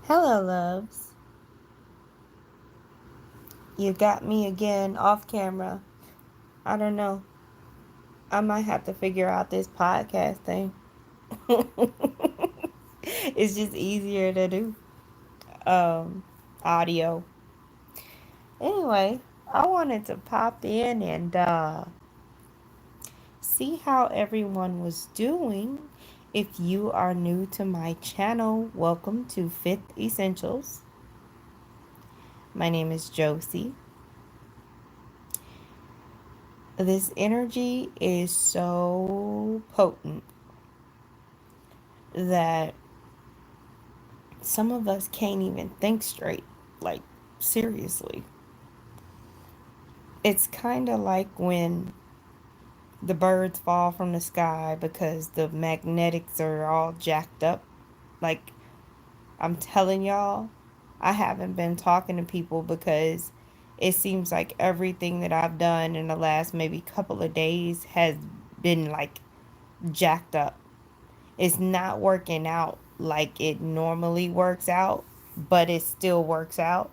Hello, loves. You got me again off camera. I don't know. I might have to figure out this podcast thing. It's just easier to do audio. Anyway, I wanted to pop in and see how everyone was doing. If you are new to my channel, welcome to Fifth Essentials. My name is Josie. This energy is so potent that some of us can't even think straight. Like, seriously. It's kind of like when the birds fall from the sky because the magnetics are all jacked up. Like, I'm telling y'all, I haven't been talking to people because it seems like everything that I've done in the last maybe couple of days has been like jacked up. It's not working out like it normally works out, but it still works out.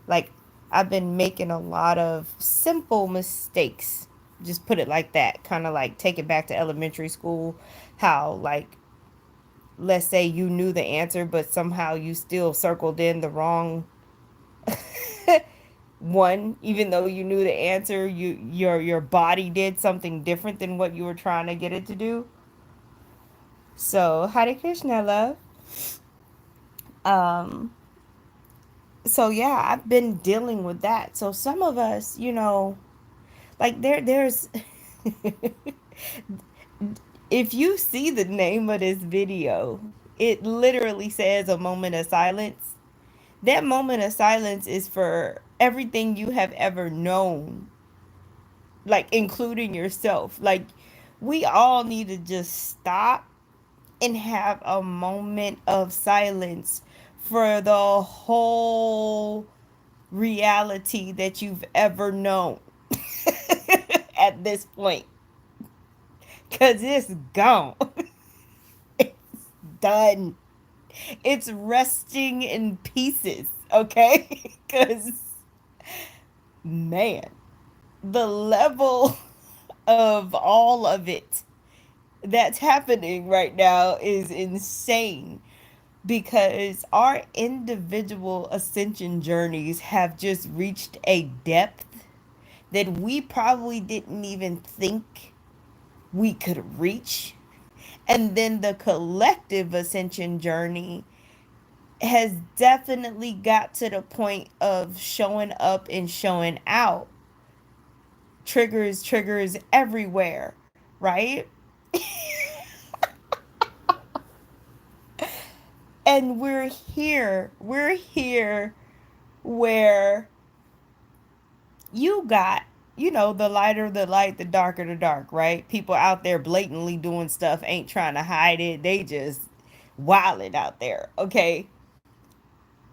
Like, I've been making a lot of simple mistakes. Just put it like that. Kind of like take it back to elementary school. How, like, let's say you knew the answer, but somehow you still circled in the wrong one, even though you knew the answer. Your body did something different than what you were trying to get it to do. So, Hare Krishna, love. Um, so yeah, I've been dealing with that. So some of us, like there's if you see the name of this video, it literally says a moment of silence. That moment of silence is for everything you have ever known, like including yourself. Like, we all need to just stop and have a moment of silence for the whole reality that you've ever known at this point. Because it's gone. It's done. It's resting in pieces, okay? Because, man, the level of all of it that's happening right now is insane, because our individual ascension journeys have just reached a depth that we probably didn't even think we could reach. And then the collective ascension journey has definitely got to the point of showing up and showing out. Triggers everywhere, right? And we're here where you got, the lighter the light, the darker the dark, right? People out there blatantly doing stuff, ain't trying to hide it. They just wilding out there, okay?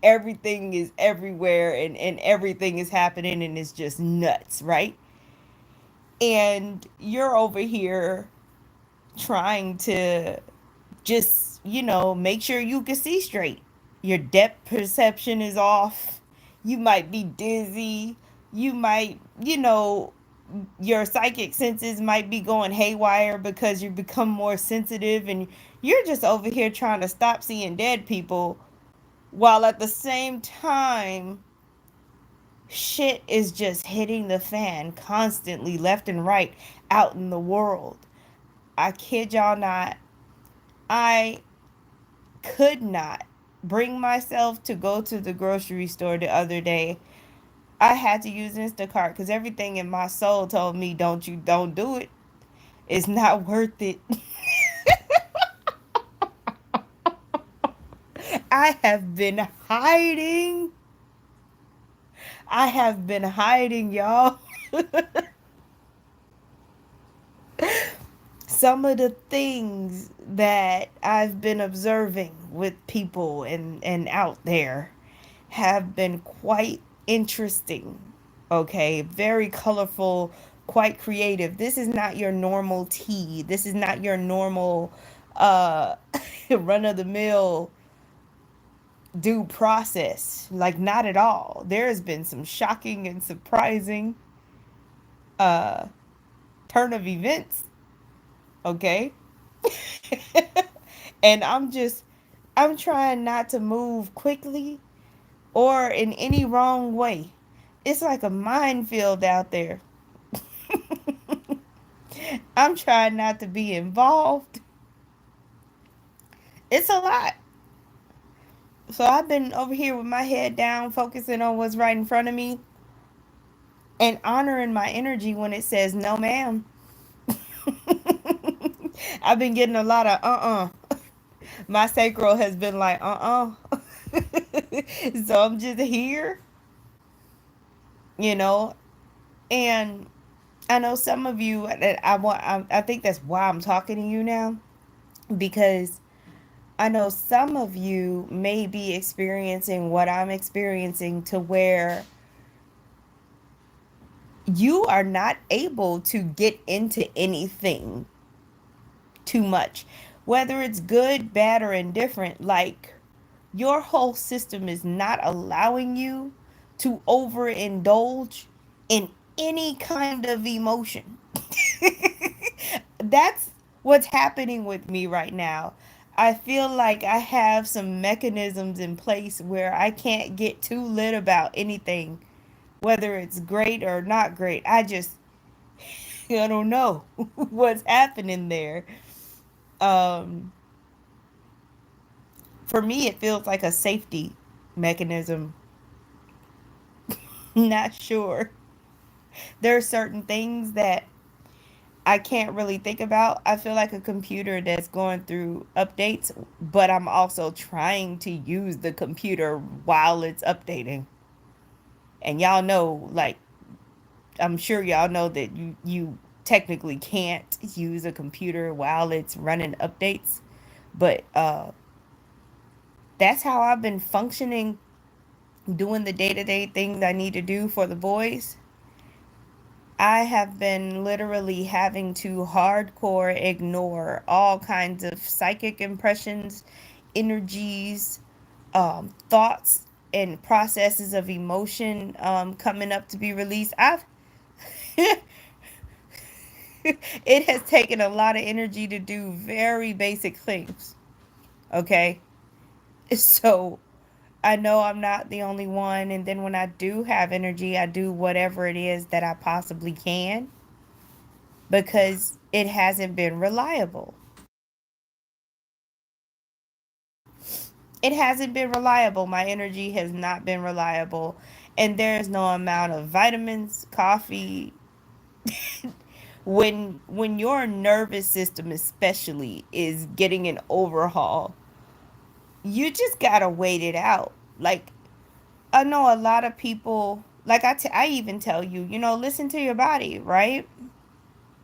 Everything is everywhere, and everything is happening, and it's just nuts, right? And you're over here trying to just, make sure you can see straight. Your depth perception is off. You might be dizzy. You might, your psychic senses might be going haywire because you become more sensitive, and you're just over here trying to stop seeing dead people, while at the same time shit is just hitting the fan constantly, left and right, out in the world. I kid y'all not. I could not bring myself to go to the grocery store the other day. I had to use Instacart because everything in my soul told me, don't do it. It's not worth it. I have been hiding. I have been hiding, y'all. Some of the things that I've been observing with people and out there have been quite interesting. Okay, very colorful, quite creative. This is not your normal tea. This is not your normal uh run of the mill due process. Like, not at all. There has been some shocking and surprising uh turn of events, okay? And I'm trying not to move quickly or in any wrong way. It's like a minefield out there. I'm trying not to be involved. It's a lot. So I've been over here with my head down, focusing on what's right in front of me and honoring my energy when it says no, ma'am. I've been getting a lot of My sacral has been like So I'm just here, you know, and I know some of you that I think that's why I'm talking to you now, because I know some of you may be experiencing what I'm experiencing, to where you are not able to get into anything too much, whether it's good, bad, or indifferent. Like, your whole system is not allowing you to overindulge in any kind of emotion. That's what's happening with me right now. I feel like I have some mechanisms in place where I can't get too lit about anything, whether it's great or not great. I don't know what's happening there. Um, for me, it feels like a safety mechanism. Not sure. There are certain things that I can't really think about. I feel like a computer that's going through updates, but I'm also trying to use the computer while it's updating. And y'all know, like, I'm sure y'all know that you technically can't use a computer while it's running updates, but that's how I've been functioning, doing the day-to-day things I need to do for the boys. I have been literally having to hardcore ignore all kinds of psychic impressions, energies, thoughts, and processes of emotion coming up to be released. I've It has taken a lot of energy to do very basic things. Okay, so I know I'm not the only one. And then when I do have energy, I do whatever it is that I possibly can, because it hasn't been reliable. It hasn't been reliable. My energy has not been reliable. And there's no amount of vitamins, coffee, when your nervous system especially is getting an overhaul, you just got to wait it out. Like, I know a lot of people, like I even tell you, listen to your body, right?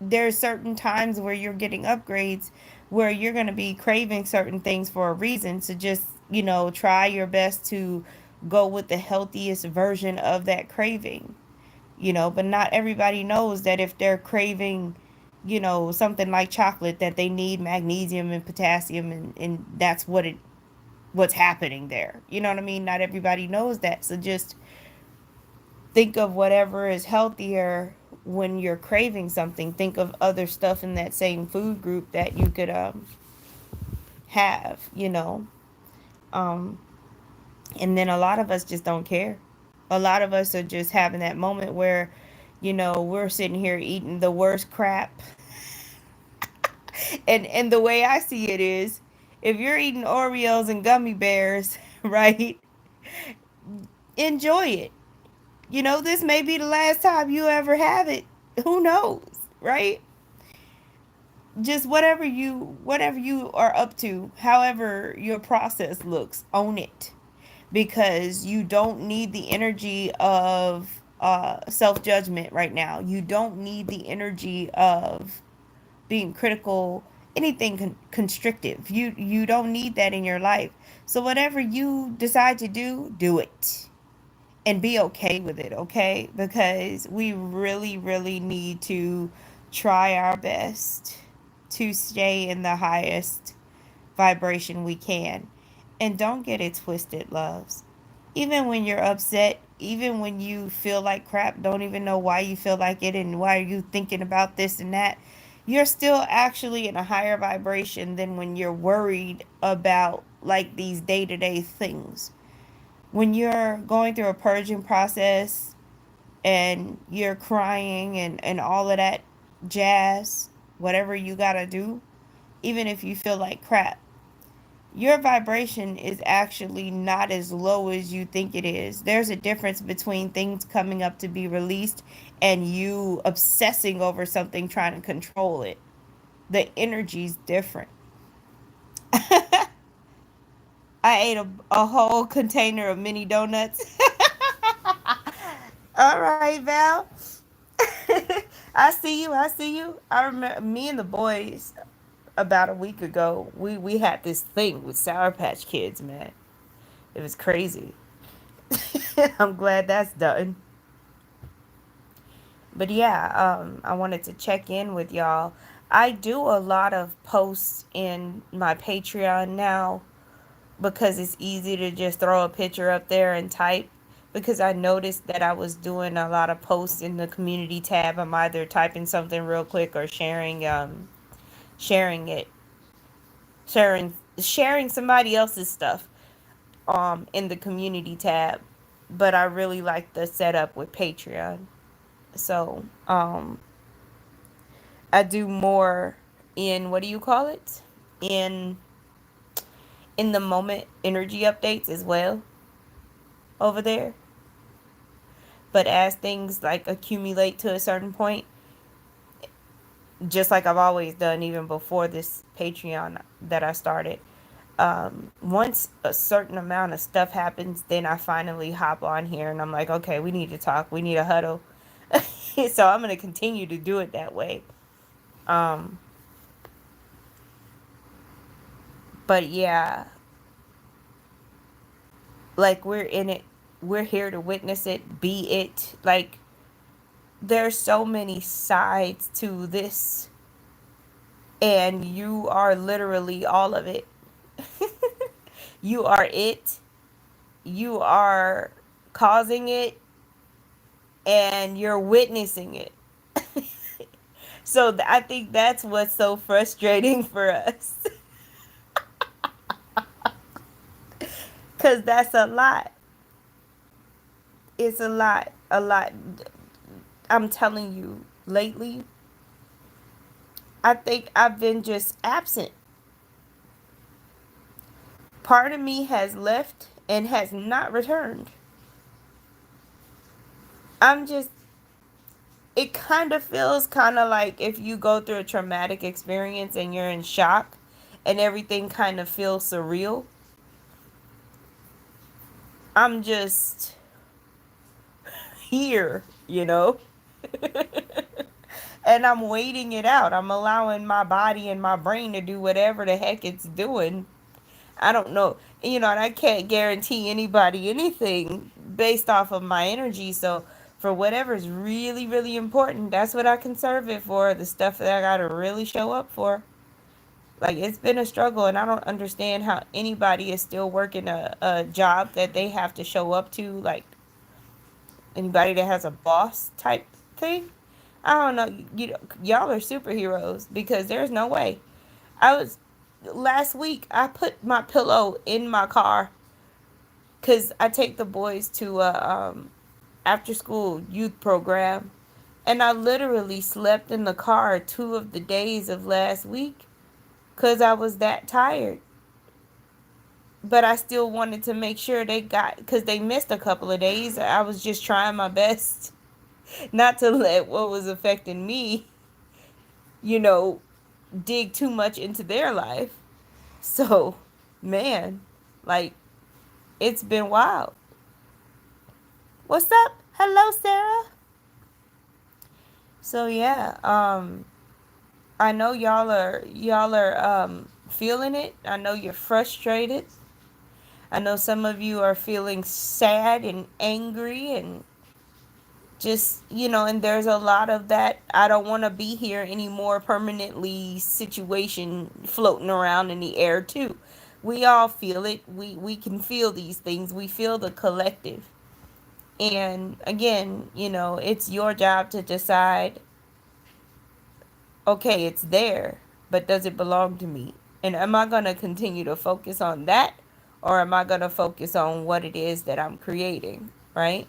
There's certain times where you're getting upgrades, where you're going to be craving certain things for a reason. So just, try your best to go with the healthiest version of that craving, but not everybody knows that if they're craving, something like chocolate, that they need magnesium and potassium, and that's what's happening there. You know what I mean? Not everybody knows that. So just think of whatever is healthier when you're craving something. Think of other stuff in that same food group that you could have, Um, and then a lot of us just don't care. A lot of us are just having that moment where, we're sitting here eating the worst crap. And the way I see it is, if you're eating Oreos and gummy bears, right? Enjoy it. This may be the last time you ever have it. Who knows, right? Just whatever you are up to, however your process looks, own it, because you don't need the energy of self-judgment right now. You don't need the energy of being critical, anything constrictive. You don't need that in your life. So whatever you decide to do, do it, and be okay with it, okay? Because we really, really need to try our best to stay in the highest vibration we can. And don't get it twisted, loves. Even when you're upset, even when you feel like crap, don't even know why you feel like it and why are you thinking about this and that, you're still actually in a higher vibration than when you're worried about like these day to day things. When you're going through a purging process and you're crying and all of that jazz, whatever you gotta do, even if you feel like crap, your vibration is actually not as low as you think it is. There's a difference between things coming up to be released and you obsessing over something trying to control it. The energy's different. I ate a whole container of mini donuts. All right, Val. I see you. I see you. I remember me and the boys about a week ago. We had this thing with Sour Patch Kids, man. It was crazy. I'm glad that's done. But yeah, I wanted to check in with y'all. I do a lot of posts in my Patreon now because it's easy to just throw a picture up there and type. Because I noticed that I was doing a lot of posts in the community tab. I'm either typing something real quick or sharing it, sharing somebody else's stuff in the community tab. But I really like the setup with Patreon. So, I do more in what do you call it? In in the moment energy updates as well over there. But as things like accumulate to a certain point, just like I've always done even before this Patreon that I started, once a certain amount of stuff happens, then I finally hop on here and I'm like, okay, we need to talk. We need a huddle. So I'm going to continue to do it that way. Um, but yeah, like we're in it. We're here to witness it, be it. Like there's so many sides to this and you are literally all of it. You are it. You are causing it and you're witnessing it. So I think that's what's so frustrating for us. Cuz that's a lot. It's a lot. A lot. I'm telling you, lately I think I've been just absent. Part of me has left and has not returned. I'm just, it kind of feels kind of like if you go through a traumatic experience and you're in shock and everything kind of feels surreal. I'm just here, you know? And I'm waiting it out. I'm allowing my body and my brain to do whatever the heck it's doing. I don't know. And I can't guarantee anybody anything based off of my energy. So, for whatever's really, really important, that's what I conserve it for. The stuff that I got to really show up for. Like, it's been a struggle, and I don't understand how anybody is still working a job that they have to show up to. Like, anybody that has a boss type thing. I don't know. Y'all are superheroes because there's no way. I was last week. I put my pillow in my car because I take the boys to a after school youth program, and I literally slept in the car 2 of the days of last week because I was that tired. But I still wanted to make sure they got because they missed a couple of days. I was just trying my best not to let what was affecting me, you know, dig too much into their life. So, man, like it's been wild. What's up? Hello, Sarah. So yeah, I know y'all are feeling it. I know you're frustrated. I know some of you are feeling sad and angry and just, and there's a lot of that I don't want to be here anymore permanently situation floating around in the air too. We all feel it. We can feel these things. We feel the collective. And again, it's your job to decide, okay, it's there, but does it belong to me? And am I going to continue to focus on that, or am I going to focus on what it is that I'm creating, right?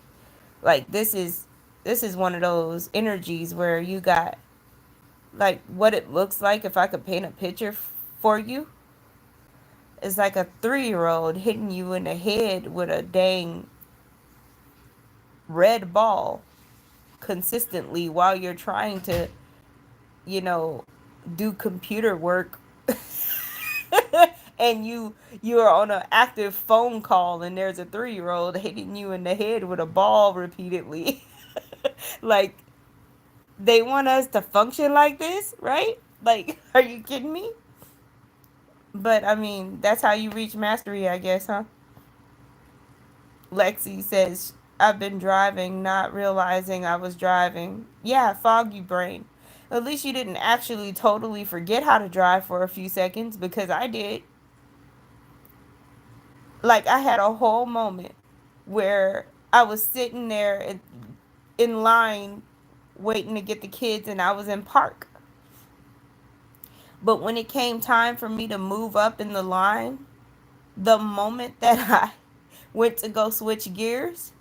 Like this is one of those energies where you got, like, what it looks like, if I could paint a picture for you, it's like a 3-year-old hitting you in the head with a dang red ball consistently while you're trying to, you know, do computer work. And you are on an active phone call, and there's a 3-year-old hitting you in the head with a ball repeatedly. Like, they want us to function like this, right? Like, are you kidding me? But I mean, that's how you reach mastery, I guess, huh? Lexi says, I've been driving, not realizing I was driving. Yeah, foggy brain. At least you didn't actually totally forget how to drive for a few seconds, because I did. Like, I had a whole moment where I was sitting there in line waiting to get the kids, and I was in park. But when it came time for me to move up in the line, the moment that I went to go switch gears,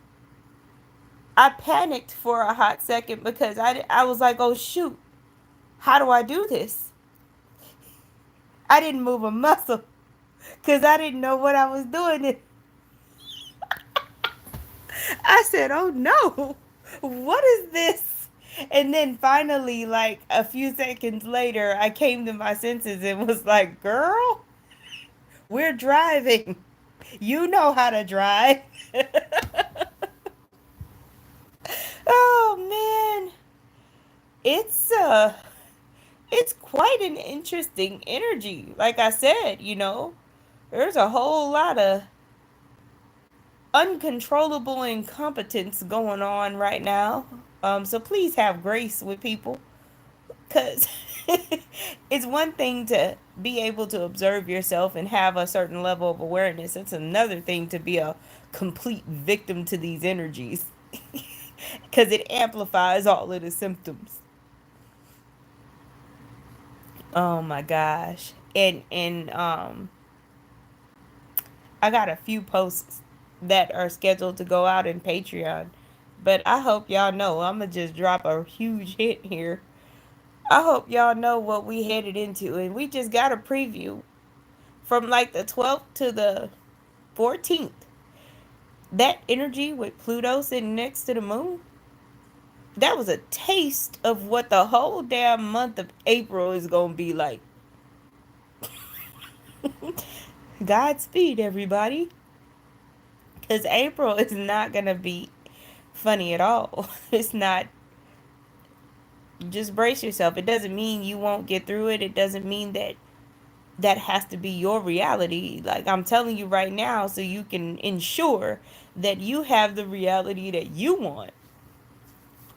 I panicked for a hot second, because I was like, oh shoot, how do I do this? I didn't move a muscle because I didn't know what I was doing. I said, oh no, what is this? And then finally, like a few seconds later, I came to my senses and was like, girl, we're driving. You know how to drive. Oh man, it's it's quite an interesting energy. Like I said, there's a whole lot of uncontrollable incompetence going on right now. So please have grace with people, because it's one thing to be able to observe yourself and have a certain level of awareness. It's another thing to be a complete victim to these energies, because it amplifies all of the symptoms. Oh my gosh. And I got a few posts that are scheduled to go out in Patreon. But I hope y'all know, I'm going to just drop a huge hit here. I hope y'all know what we headed into. And we just got a preview from like the 12th to the 14th. That energy with Pluto sitting next to the moon, that was a taste of what the whole damn month of April is going to be like. Godspeed, everybody. Because April is not going to be funny at all. It's not. Just brace yourself. It doesn't mean you won't get through it. It doesn't mean that that has to be your reality. Like, I'm telling you right now, so you can ensure that you have the reality that you want.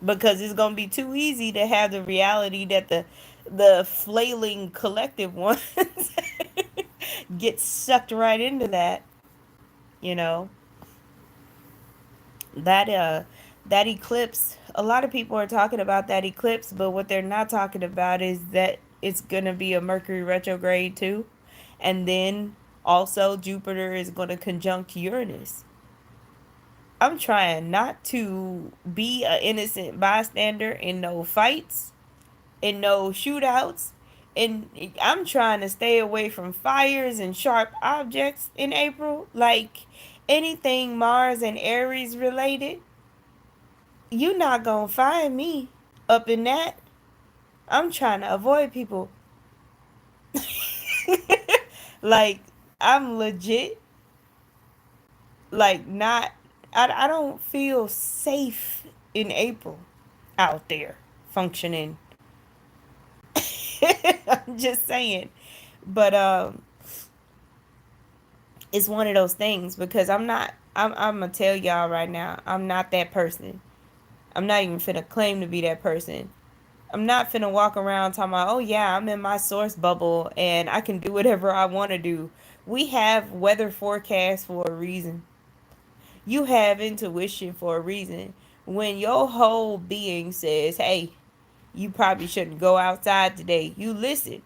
Because it's going to be too easy to have the reality that the flailing collective ones get sucked right into that, you know. That eclipse, a lot of people are talking about that eclipse, but what they're not talking about is that it's going to be a Mercury retrograde too. And then also Jupiter is going to conjunct Uranus. I'm trying not to be an innocent bystander in no fights, in no shootouts, and I'm trying to stay away from fires and sharp objects in April. Like, anything Mars and Aries related, you not gonna find me up in that. I'm trying to avoid people. Like, I'm legit, like, not, I don't feel safe in April out there functioning. I'm just saying. But it's one of those things, because I'm gonna tell y'all right now, I'm not that person. I'm not even finna claim to be that person. I'm not finna walk around talking about, oh yeah, I'm in my source bubble and I can do whatever I want to do. We have weather forecasts for a reason. You have intuition for a reason. When your whole being says, hey, you probably shouldn't go outside today, you listen.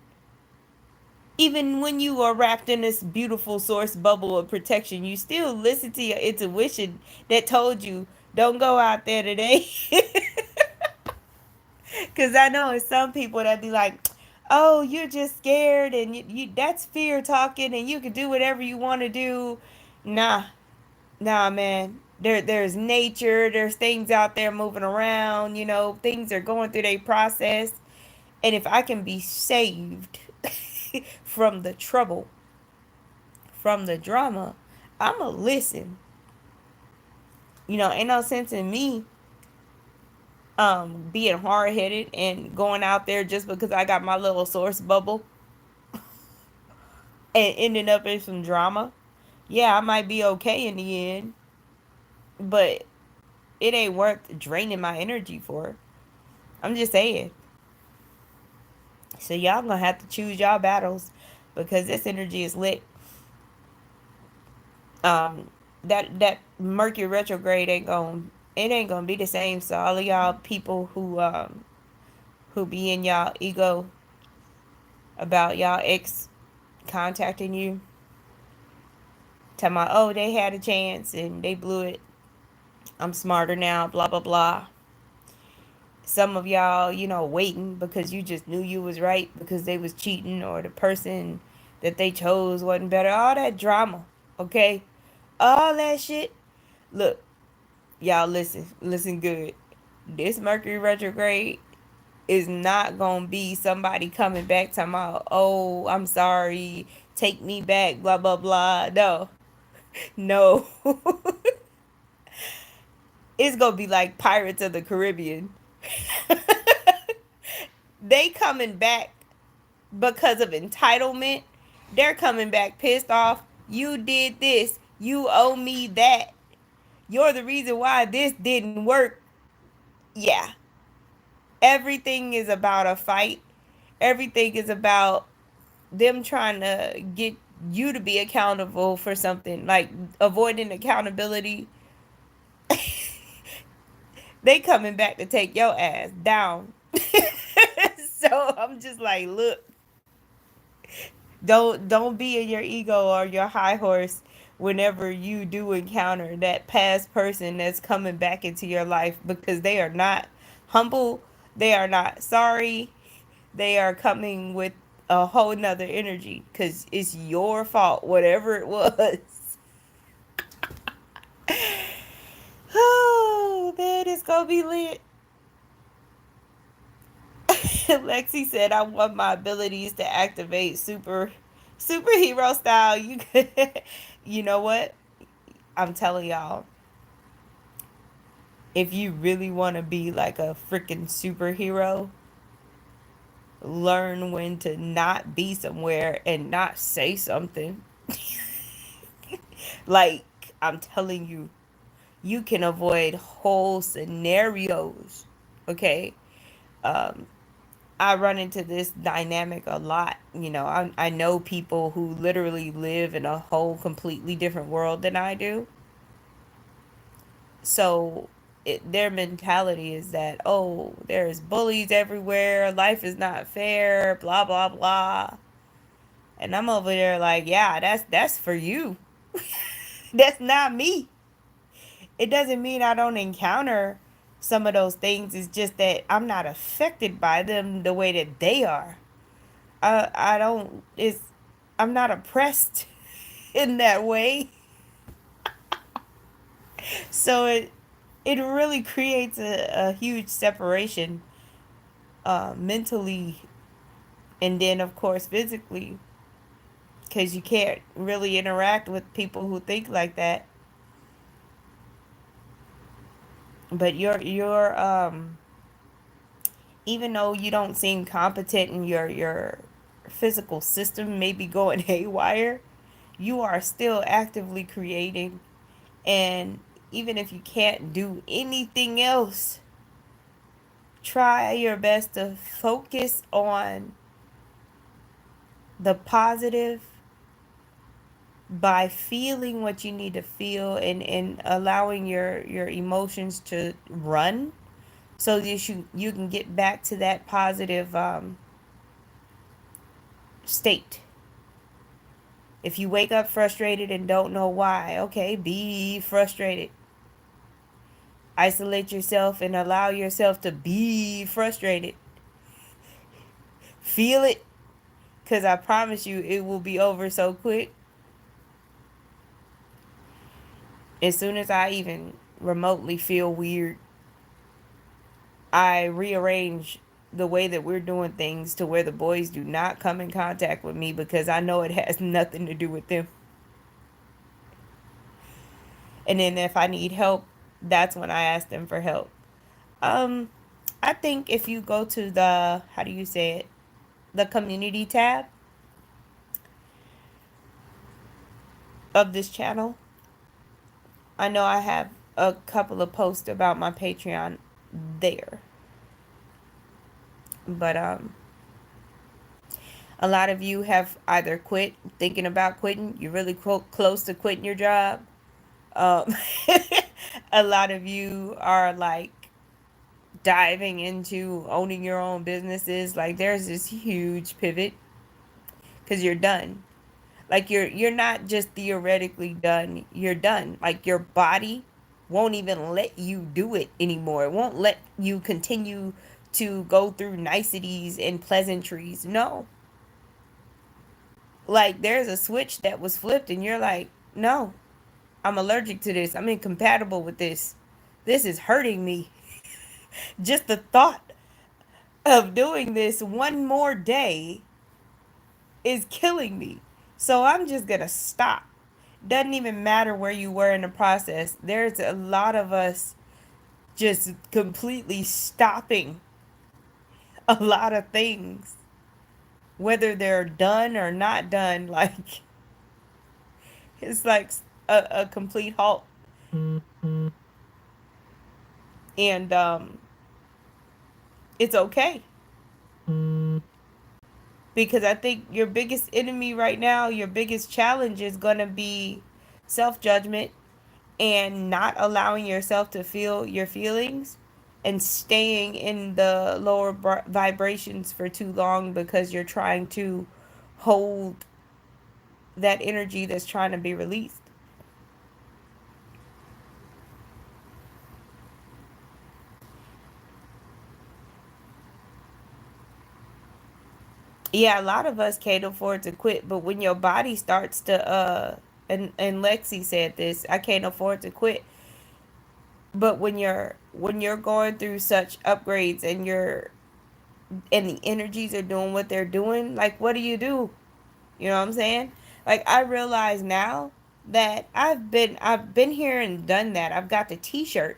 Even when you are wrapped in this beautiful source bubble of protection, you still listen to your intuition that told you, don't go out there today. Because I know it's some people that be like, oh, you're just scared and that's fear talking and you can do whatever you want to do. Nah, nah, man. There's nature, there's things out there moving around, things are going through their process. And if I can be saved from the trouble, from the drama, I'ma listen. Ain't no sense in me being hard headed and going out there just because I got my little source bubble and ending up in some drama. Yeah, I might be okay in the end, but it ain't worth draining my energy for. I'm just saying. So y'all gonna have to choose y'all battles because this energy is lit. Um, that Mercury retrograde ain't gonna be the same. So all of y'all people who be in y'all ego about y'all ex contacting you, talking about, oh, they had a chance and they blew it. I'm smarter now, blah blah blah. Some of y'all, waiting because you just knew you was right because they was cheating or the person that they chose wasn't better. All that drama, okay? All that shit. Look, y'all listen good. This Mercury retrograde is not gonna be somebody coming back talking about, oh, I'm sorry, take me back, blah blah blah. No, no. It's gonna be like Pirates of the Caribbean. They coming back because of entitlement. They're coming back pissed off. You did this. You owe me that. You're the reason why this didn't work. Yeah. Everything is about a fight. Everything is about them trying to get you to be accountable for something, like avoiding accountability. They coming back to take your ass down. So I'm just like, look, don't be in your ego or your high horse whenever you do encounter that past person that's coming back into your life because they are not humble, they are not sorry, they are coming with a whole nother energy because it's your fault, whatever it was. Oh man, it's gonna be lit. Lexi said, "I want my abilities to activate superhero style." You could, you know what? I'm telling y'all, if you really want to be like a freaking superhero, learn when to not be somewhere and not say something. Like, I'm telling you, you can avoid whole scenarios. Okay. Um, I run into this dynamic a lot. I know people who literally live in a whole completely different world than I do. So their mentality is that, oh, there's bullies everywhere, life is not fair, blah blah blah. And I'm over there like, yeah, that's for you. That's not me. It doesn't mean I don't encounter some of those things. It's just that I'm not affected by them the way that they are. I don't. It's I'm not oppressed in that way. So it really creates a huge separation, mentally, and then of course physically, because you can't really interact with people who think like that. But you're even though you don't seem competent in your physical system maybe going haywire, you are still actively creating. And even if you can't do anything else, try your best to focus on the positive by feeling what you need to feel, and allowing your emotions to run, so that you can get back to that positive state. If you wake up frustrated and don't know why, okay, be frustrated. Isolate yourself and allow yourself to be frustrated. Feel it, because I promise you it will be over so quick. As soon as I even remotely feel weird, I rearrange the way that we're doing things to where the boys do not come in contact with me, because I know it has nothing to do with them. And then if I need help, that's when I ask them for help. Um, I think if you go to the, how do you say it? The community tab of this channel, I know I have a couple of posts about my Patreon there. But a lot of you have either quit, thinking about quitting, you're really close to quitting your job. Um, a lot of you are like diving into owning your own businesses. Like there's this huge pivot because you're done. Like you're not just theoretically done, you're done. Like your body won't even let you do it anymore. It won't let you continue to go through niceties and pleasantries. No. Like there's a switch that was flipped and you're like, "No. I'm allergic to this. I'm incompatible with this. This is hurting me." Just the thought of doing this one more day is killing me. So I'm just going to stop. Doesn't even matter where you were in the process. There's a lot of us just completely stopping a lot of things, whether they're done or not done. Like, it's like a complete halt. And it's okay. Because I think your biggest enemy right now, your biggest challenge is going to be self judgment and not allowing yourself to feel your feelings and staying in the lower vibrations for too long because you're trying to hold that energy that's trying to be released. Yeah, a lot of us can't afford to quit, but when your body starts to and Lexi said this, I can't afford to quit. But when you're going through such upgrades and the energies are doing what they're doing, like what do? You know what I'm saying? Like I realize now that I've been here and done that. I've got the t-shirt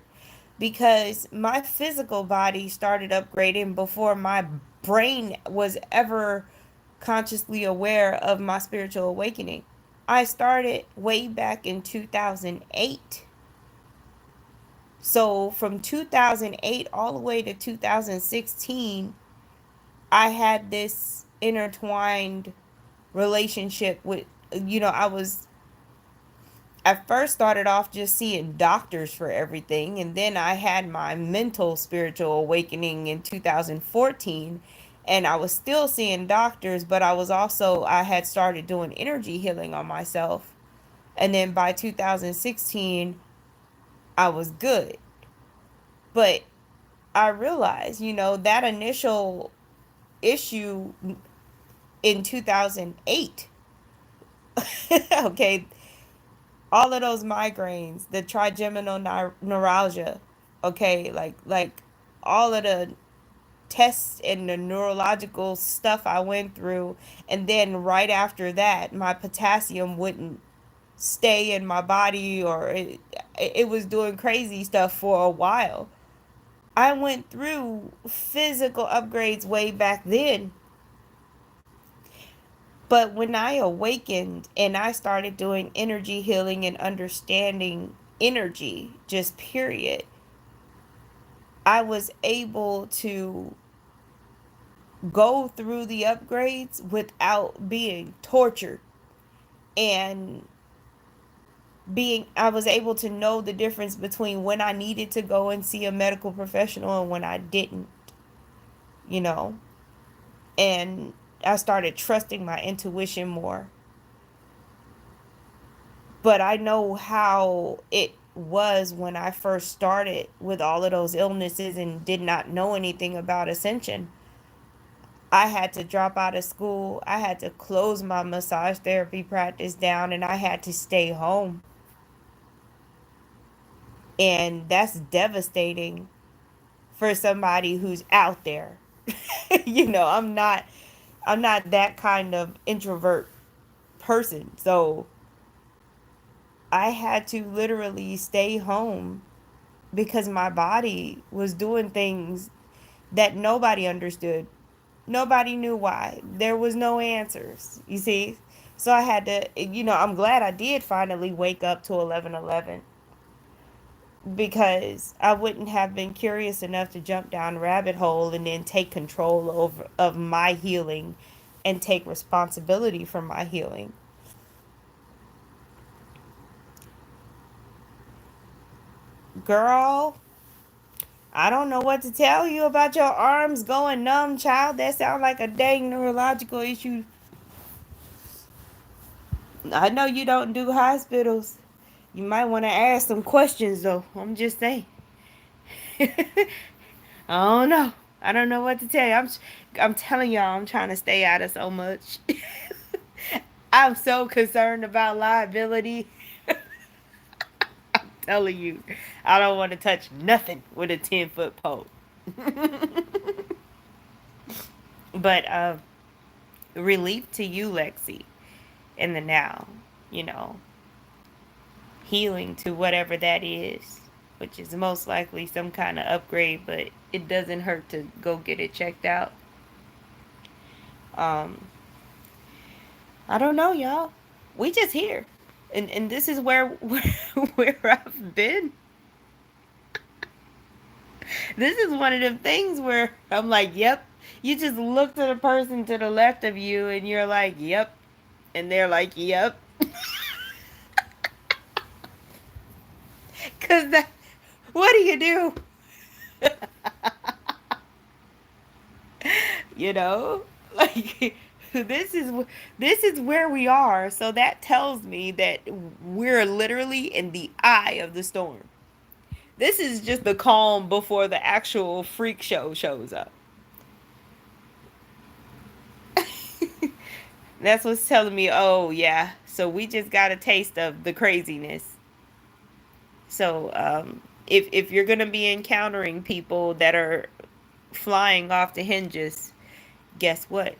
because my physical body started upgrading before my brain was ever consciously aware of my spiritual awakening. I started way back in 2008. So from 2008 all the way to 2016, I had this intertwined relationship with, I first started off just seeing doctors for everything, and then I had my mental spiritual awakening in 2014, and I was still seeing doctors, but I had started doing energy healing on myself. And then by 2016, I was good. But I realized, that initial issue in 2008, okay, all of those migraines, the trigeminal neuralgia, okay, like all of the tests and the neurological stuff I went through, and then right after that, my potassium wouldn't stay in my body, or it was doing crazy stuff for a while. I went through physical upgrades way back then. But when I awakened and I started doing energy healing and understanding energy, just period, I was able to go through the upgrades without being tortured and I was able to know the difference between when I needed to go and see a medical professional and when I didn't, you know. And I started trusting my intuition more. But I know how it was when I first started with all of those illnesses and did not know anything about Ascension. I had to drop out of school. I had to close my massage therapy practice down and I had to stay home. And that's devastating for somebody who's out there. I'm not that kind of introvert person. So I had to literally stay home because my body was doing things that nobody understood. Nobody knew why. There was no answers, you see? So I had to, I'm glad I did finally wake up to 1111 because I wouldn't have been curious enough to jump down a rabbit hole and then take control over of my healing and take responsibility for my healing. Girl, I don't know what to tell you about your arms going numb, child. That sounds like a dang neurological issue. I know you don't do hospitals. You might want to ask some questions, though. I'm just saying. I don't know. I don't know what to tell you. I'm telling y'all, I'm trying to stay out of so much. I'm so concerned about liability. I'm telling you, I don't want to touch nothing with a 10-foot pole. But relief to you, Lexi, in the now. You know, healing to whatever that is, which is most likely some kind of upgrade, but it doesn't hurt to go get it checked out. Um, I don't know, y'all. We just here. And this is where I've been. This is one of them things where I'm like, yep. You just look to the person to the left of you and you're like, yep. And they're like, yep. Cause that what do you do? you know like this is where we are, so that tells me that we're literally in the eye of the storm. This is just the calm before the actual freak show shows up. That's what's telling me, oh yeah, so we just got a taste of the craziness. So if you're gonna be encountering people that are flying off the hinges, guess what?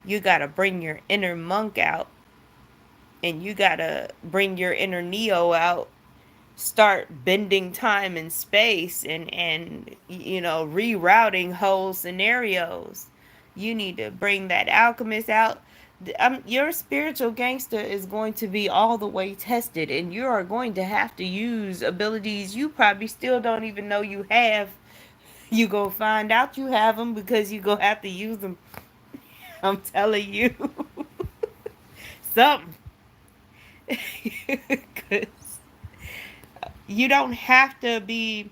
You gotta bring your inner monk out, and you gotta bring your inner Neo out. Start bending time and space, and rerouting whole scenarios. You need to bring that alchemist out. Your spiritual gangster is going to be all the way tested, and you are going to have to use abilities you probably still don't even know you have. You gonna find out you have them because you gonna have to use them. I'm telling you. Something. Because you don't have to be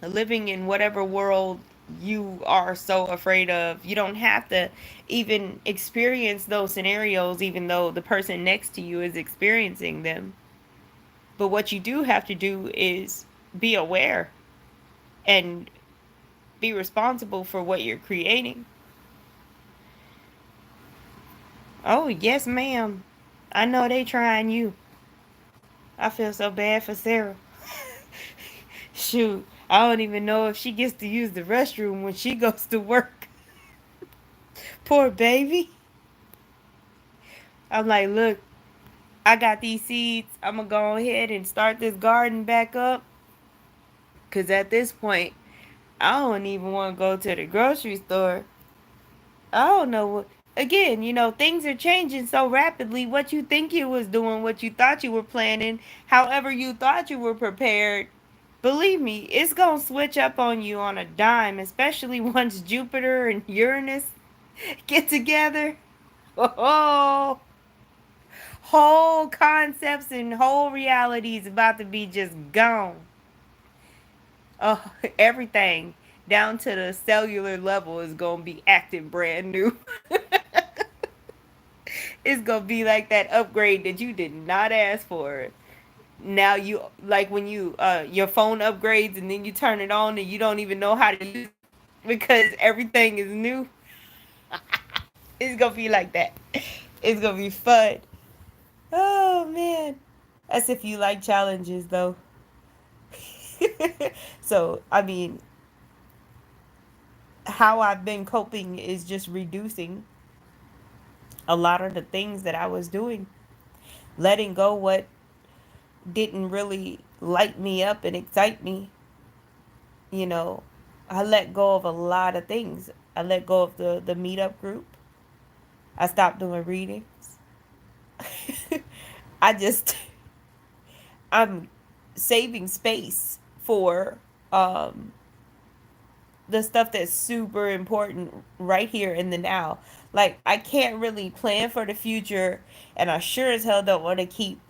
living in whatever world you are so afraid of. You don't have to even experience those scenarios, even though the person next to you is experiencing them. But what you do have to do is be aware and be responsible for what you're creating. Oh, yes, ma'am. I know they trying you. I feel so bad for Sarah. Shoot, I don't even know if she gets to use the restroom when she goes to work. Poor baby. I'm like, look, I got these seeds. I'm going to go ahead and start this garden back up. Because at this point, I don't even want to go to the grocery store. I don't know what. Again, things are changing so rapidly. What you think you was doing, what you thought you were planning, however you thought you were prepared, believe me, it's going to switch up on you on a dime, especially once Jupiter and Uranus get together. Oh, Whole concepts and whole realities about to be just gone. Oh, everything down to the cellular level is gonna be acting brand new. It's gonna be like that upgrade that you did not ask for. Now you like when you your phone upgrades and then you turn it on and you don't even know how to use it because everything is new. It's gonna be like that. It's gonna be fun. Oh man. As if you like challenges though. So I mean, how I've been coping is just reducing a lot of the things that I was doing, letting go what didn't really light me up and excite me. You know, I let go of a lot of things. I let go of the meetup group. I stopped doing readings. I just I'm saving space for um the stuff that's super important right here in the now. Like I can't really plan for the future, and I sure as hell don't want to keep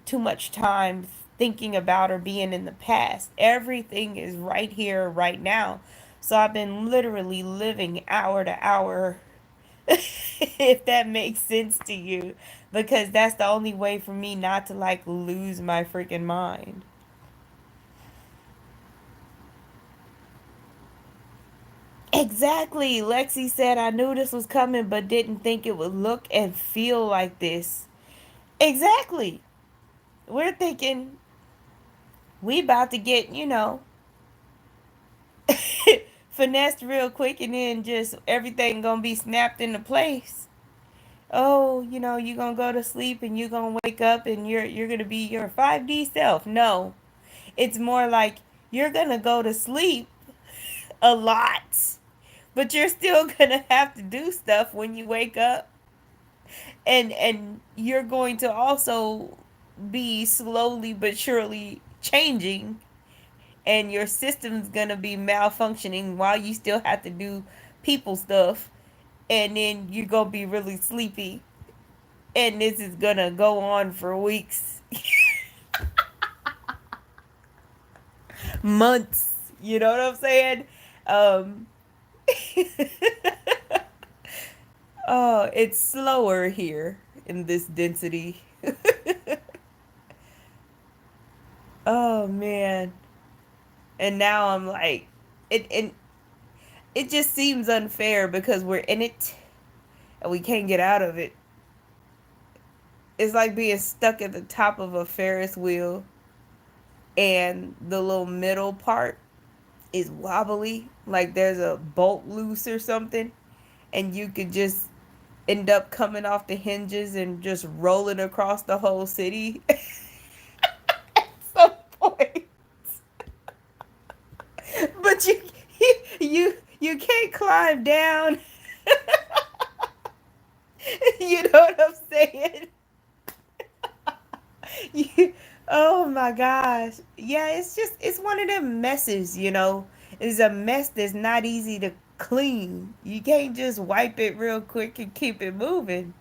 too much time thinking about or being in the past. Everything is right here, right now. So I've been literally living hour to hour, if that makes sense to you, because that's the only way for me not to like lose my freaking mind. Exactly. Lexi said, I knew this was coming, but didn't think it would look and feel like this. Exactly. We're thinking we about to get, finessed real quick and then just everything gonna be snapped into place. Oh, you're gonna go to sleep and you're gonna wake up and you're gonna be your 5D self. No. It's more like you're gonna go to sleep a lot, but you're still gonna have to do stuff when you wake up, and you're going to also be slowly but surely changing, and your system's gonna be malfunctioning while you still have to do people stuff, and then you're gonna be really sleepy, and this is gonna go on for weeks, months. You know what I'm saying? um oh, it's slower here in this density. Oh man. And now I'm like, it just seems unfair because we're in it and we can't get out of it. It's like being stuck at the top of a Ferris wheel and the little middle part is wobbly, like there's a bolt loose or something, and you could just end up coming off the hinges and just rolling across the whole city at some point. But you can't climb down. You know what I'm saying? You, oh my gosh. Yeah, it's one of them messes. It's a mess that's not easy to clean. You can't just wipe it real quick and keep it moving.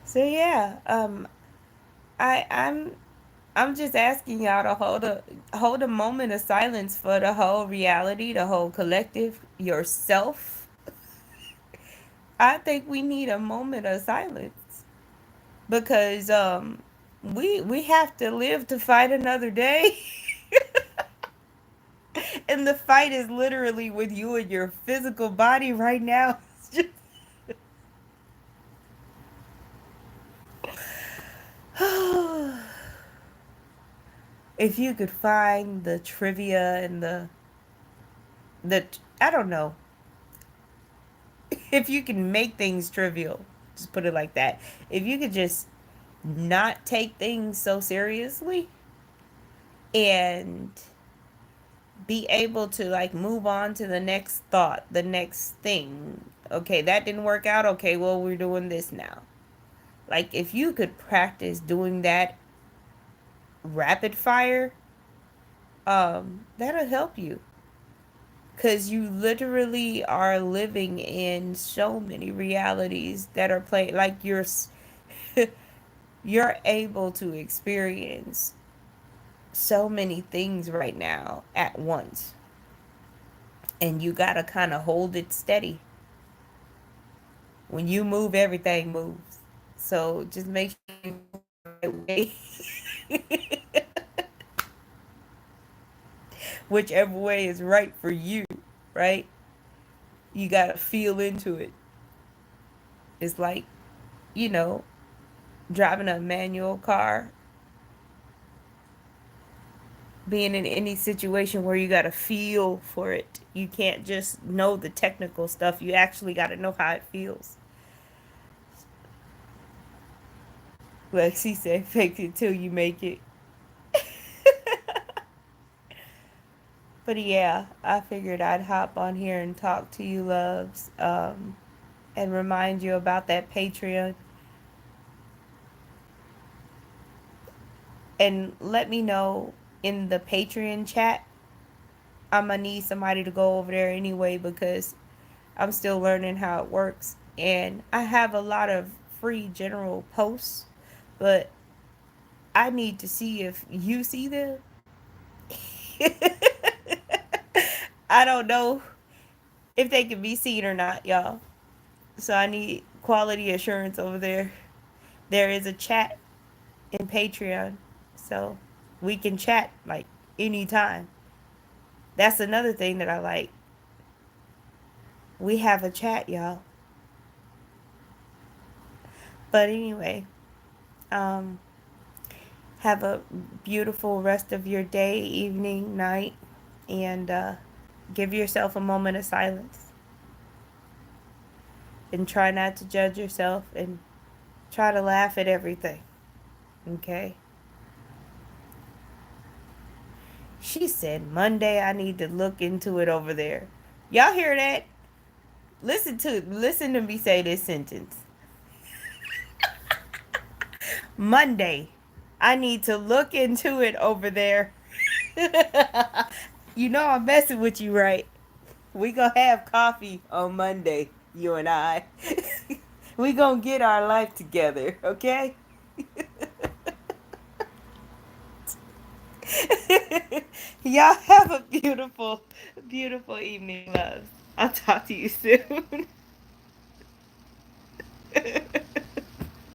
So yeah, I'm just asking y'all to hold a moment of silence for the whole reality, the whole collective, yourself. I think we need a moment of silence because we have to live to fight another day. And the fight is literally with you and your physical body right now. It's just if you could find the trivia and the I don't know, if you can make things trivial, just put it like that. If you could just not take things so seriously and be able to like move on to the next thought, the next thing. Okay, that didn't work out. Okay, well, we're doing this now. Like if you could practice doing that rapid fire, that'll help you. Because you literally are living in so many realities that are played. Like you're able to experience so many things right now at once. And you got to kind of hold it steady. When you move, everything moves. So just make sure you move the right way. Whichever way is right for you, right? You got to feel into it. It's like, you know, driving a manual car, being in any situation where you got to feel for it. You can't just know the technical stuff. You actually got to know how it feels. Like she said, fake it till you make it. But yeah, I figured I'd hop on here and talk to you, loves, and remind you about that Patreon. And let me know in the Patreon chat. I'm gonna need somebody to go over there anyway because I'm still learning how it works. And I have a lot of free general posts, but I need to see if you see them. I don't know if they can be seen or not, y'all. So I need quality assurance over there. There is a chat in Patreon, so we can chat like anytime. That's another thing that I like. We have a chat, y'all. But anyway, um, have a beautiful rest of your day, evening, night, and give yourself a moment of silence. And try not to judge yourself and try to laugh at everything. Okay? She said, Monday, I need to look into it over there. Y'all hear that? Listen to me say this sentence. Monday, I need to look into it over there. You know I'm messing with you, right? We gonna have coffee on Monday, you and I. We gonna get our life together, okay? Y'all have a beautiful, beautiful evening, loves. I'll talk to you soon.